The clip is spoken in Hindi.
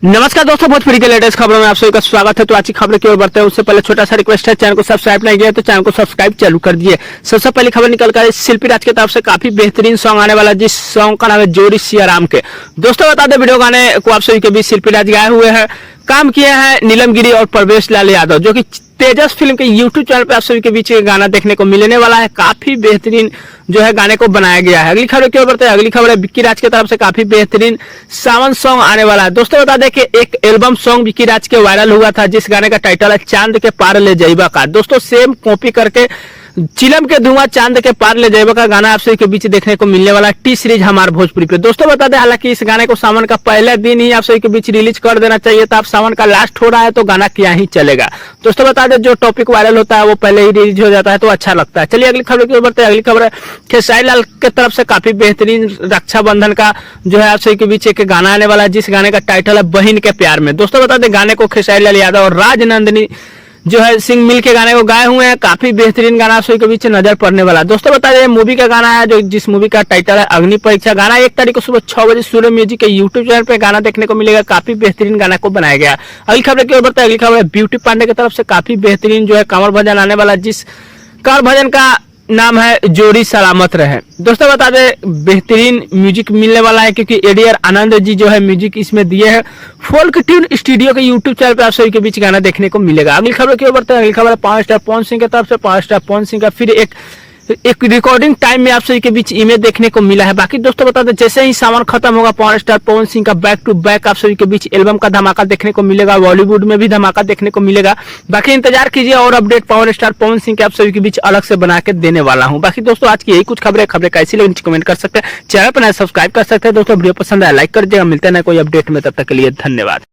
नमस्कार दोस्तों, भोजपुरी के लेटेस्ट खबरों में आप सभी का स्वागत है। तो आज की खबर की ओर बढ़ते हैं उससे पहले छोटा सा रिक्वेस्ट है, चैनल को सब्सक्राइब नहीं किया तो चैनल को सब्सक्राइब चालू कर दिए। सबसे पहली खबर निकल कर शिल्पी राज की तरफ से काफी बेहतरीन सॉन्ग आने वाला, जिस सॉन्ग का नाम है जोड़ी सियाराम के। दोस्तों बता दें, वीडियो गाने को आप सभी के बीच शिल्पी राज गाए हुए हैं। काम किए हैं नीलम गिरी और प्रवेश लाल यादव, जो कि तेजस फिल्म के यूट्यूब चैनल पे आप सभी के बीच गाना देखने को मिलने वाला है। काफी बेहतरीन जो है गाने को बनाया गया है। अगली खबर की ओर बढ़ते हैं। अगली खबर है विक्की राज की तरफ से काफी बेहतरीन सावन सॉन्ग आने वाला है। दोस्तों बता दें कि एक एल्बम सॉन्ग विक्की राज के वायरल हुआ था, जिस गाने का टाइटल है चांद के पार ले जाइबा का। दोस्तों सेम कॉपी करके चिलम के धुआं चांद के पार ले जाइबा का गाना आप सभी के बीच देखने को मिलने वाला है टी सीरीज हमार भोजपुरी पे। दोस्तों बता दें, हालांकि इस गाने को सावन का पहले दिन ही आप सभी के बीच रिलीज कर देना चाहिए था। अब सावन का लास्ट हो रहा है तो गाना क्या ही चलेगा। दोस्तों बता दें, जो टॉपिक वायरल होता है वो पहले ही रिलीज हो जाता है तो अच्छा लगता है। चलिए अगली खबर की ओर बढ़ते हैं। अगली खबर है खेसारी लाल की तरफ से काफी बेहतरीन रक्षाबंधन का जो है आप सभी के बीच एक गाना आने वाला है, जिस गाने का टाइटल है बहन के प्यार में। दोस्तों बता दें, गाने को खेसारी लाल यादव और राजनंदिनी जो है सिंह मिल के गाने को गाए हुए हैं। काफी बेहतरीन गाना आप सभी के बीच नजर पड़ने वाला। दोस्तों बता दें, मूवी का गाना है, जो जिस मूवी का टाइटल है अग्नि परीक्षा। गाना 1 तारीख को सुबह 6 बजे सूर्य म्यूजिक के यूट्यूब चैनल पे गाना देखने को मिलेगा। काफी बेहतरीन गाना को बनाया गया। अगली खबर की ओर बढ़ते हैं। अगली खबर है ब्यूटी पांडे की तरफ से काफी बेहतरीन जो है कंवर भजन आने वाला, जिस कंवर भजन का नाम है जोड़ी सलामत रहे। दोस्तों बता दें, बेहतरीन म्यूजिक मिलने वाला है, क्योंकि एडीआर आनंद जी जो है म्यूजिक इसमें दिए हैं। फोल्क ट्यून स्टूडियो के यूट्यूब चैनल पे आप सभी के बीच गाना देखने को मिलेगा। अगली खबर की ओर बढ़ते हैं। अगली खबर है 5 स्टार पवन सिंह की तरफ से। 5 स्टार पवन सिंह का फिर एक रिकॉर्डिंग टाइम में आप सभी के बीच इमेज देखने को मिला है। बाकी दोस्तों बता दें, जैसे ही सावन खत्म होगा, पवन स्टार पवन सिंह का बैक टू बैक आप सभी के बीच एल्बम का धमाका देखने को मिलेगा। बॉलीवुड में भी धमाका देखने को मिलेगा। बाकी इंतजार कीजिए और अपडेट पवन स्टार पवन सिंह के आप सभी के बीच अलग से बना के देने वाला हूं। बाकी दोस्तों आज की यही कुछ खबरें कैसी लगी कमेंट कर सकते हैं। चैनल पर नए सब्सक्राइब कर सकते हैं। दोस्तों वीडियो पसंद आया लाइक कर दीजिएगा। मिलते हैं कोई अपडेट में, तब तक के लिए धन्यवाद।